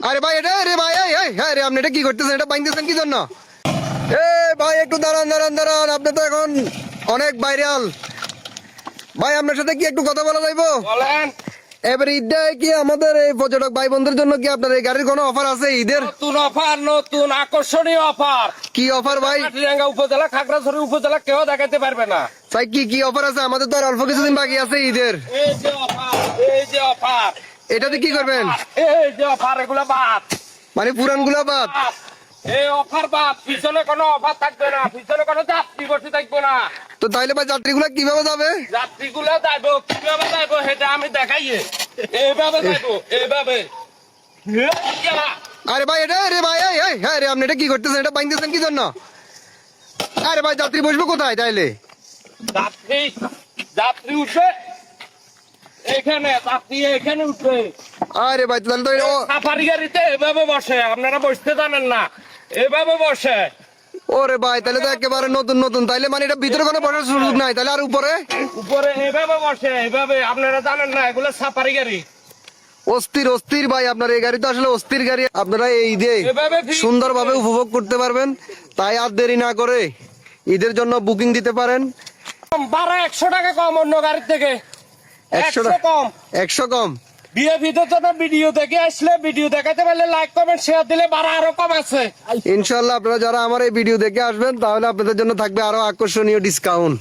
আরে ভাই এটা রে ভাই হ্যাঁ রে আপনি এটা কি করতেছেন, এটা বাইন্ধেছেন কি জন্য? এ ভাই একটু দাঁড়ান দাঁড়ান দাঁড়ান, আপনি তো এখন অনেক ভাইরাল ভাই, আপনার সাথে কি একটু কথা বলা যাইবো? বলেন। এবার ঈদে কি আমাদের এই পর্যটক ভাই বোনদের জন্য কি আপনার এই গাড়ির কোনো অফার আছে ঈদের? নতুন অফার, নতুন আকর্ষণীয় অফার। কি অফার ভাই? কাটিরাঙ্গা উপজেলা, খাগড়াছড়ি উপজেলা কেউ দেখাতে পারবে না। ভাই কি কি অফার আছে? আমাদের তো আর অল্প কিছুদিন বাকি আছে ঈদের। এই যে অফার, এই যে অফার, এটাতে কি করবেন? এই যে অফার, এগুলো বাদ। মানে পুরান গুলা বাদ? এই অফার বাদ, পিছনে কোনো অফার থাকবে না, পিছনে কোনো যাত্রী বসে থাকবে না। তো তাইলে ভাই যাত্রীগুলা কিভাবে যাবে? যাত্রীগুলো যাইবো, কিভাবে যাইবো সেটা আমি দেখাইয়ে। এইভাবে যাইবো, এইভাবে। আরে ভাই এটা রে ভাই হ্যাঁ রে আপনি এটা কি করতেছেন, এটা বাইন্ধেছেন কি জন্য? আরে ভাই যাত্রী বসবো কোথায় তাইলে? যাত্রী, যাত্রী উঠবে এখানে, যাত্রী এখানে উঠবে। আরে ভাই তাহলে তো সাফারি গাড়িতে এভাবে বসে, আপনারা বসতে জানেন না, এভাবে বসে। ওরে ভাই তাহলে তো একেবারে নতুন নতুন, তাইলে মানে এটা ভিতরে কোনো বসার সুযোগ নাই, তাহলে আর উপরে? উপরে এভাবে বসে, এভাবে, আপনারা জানেন না, এগুলো সাফারি গাড়ি। অস্থির অস্থির ভাই, আপনার এই গাড়ি তো আসলে অস্থির গাড়ি, আপনারা এই ঈদে এভাবে সুন্দরভাবে উপভোগ করতে পারবেন। তাই আর দেরি না করে ঈদের জন্য বুকিং দিতে পারেন। 100 টাকা কম অন্য গাড়ির থেকে, 100 100 কম। 100 কম। বিয়ে ভিতর জন্য ভিডিও দেখে আসলে, ভিডিও দেখাতে পারলে লাইক কমেন্ট শেয়ার দিলে আরো কম আছে। ইনশাল্লাহ আপনারা যারা আমার এই ভিডিও দেখে আসবেন তাহলে আপনাদের জন্য থাকবে আরো আকর্ষণীয় ডিসকাউন্ট।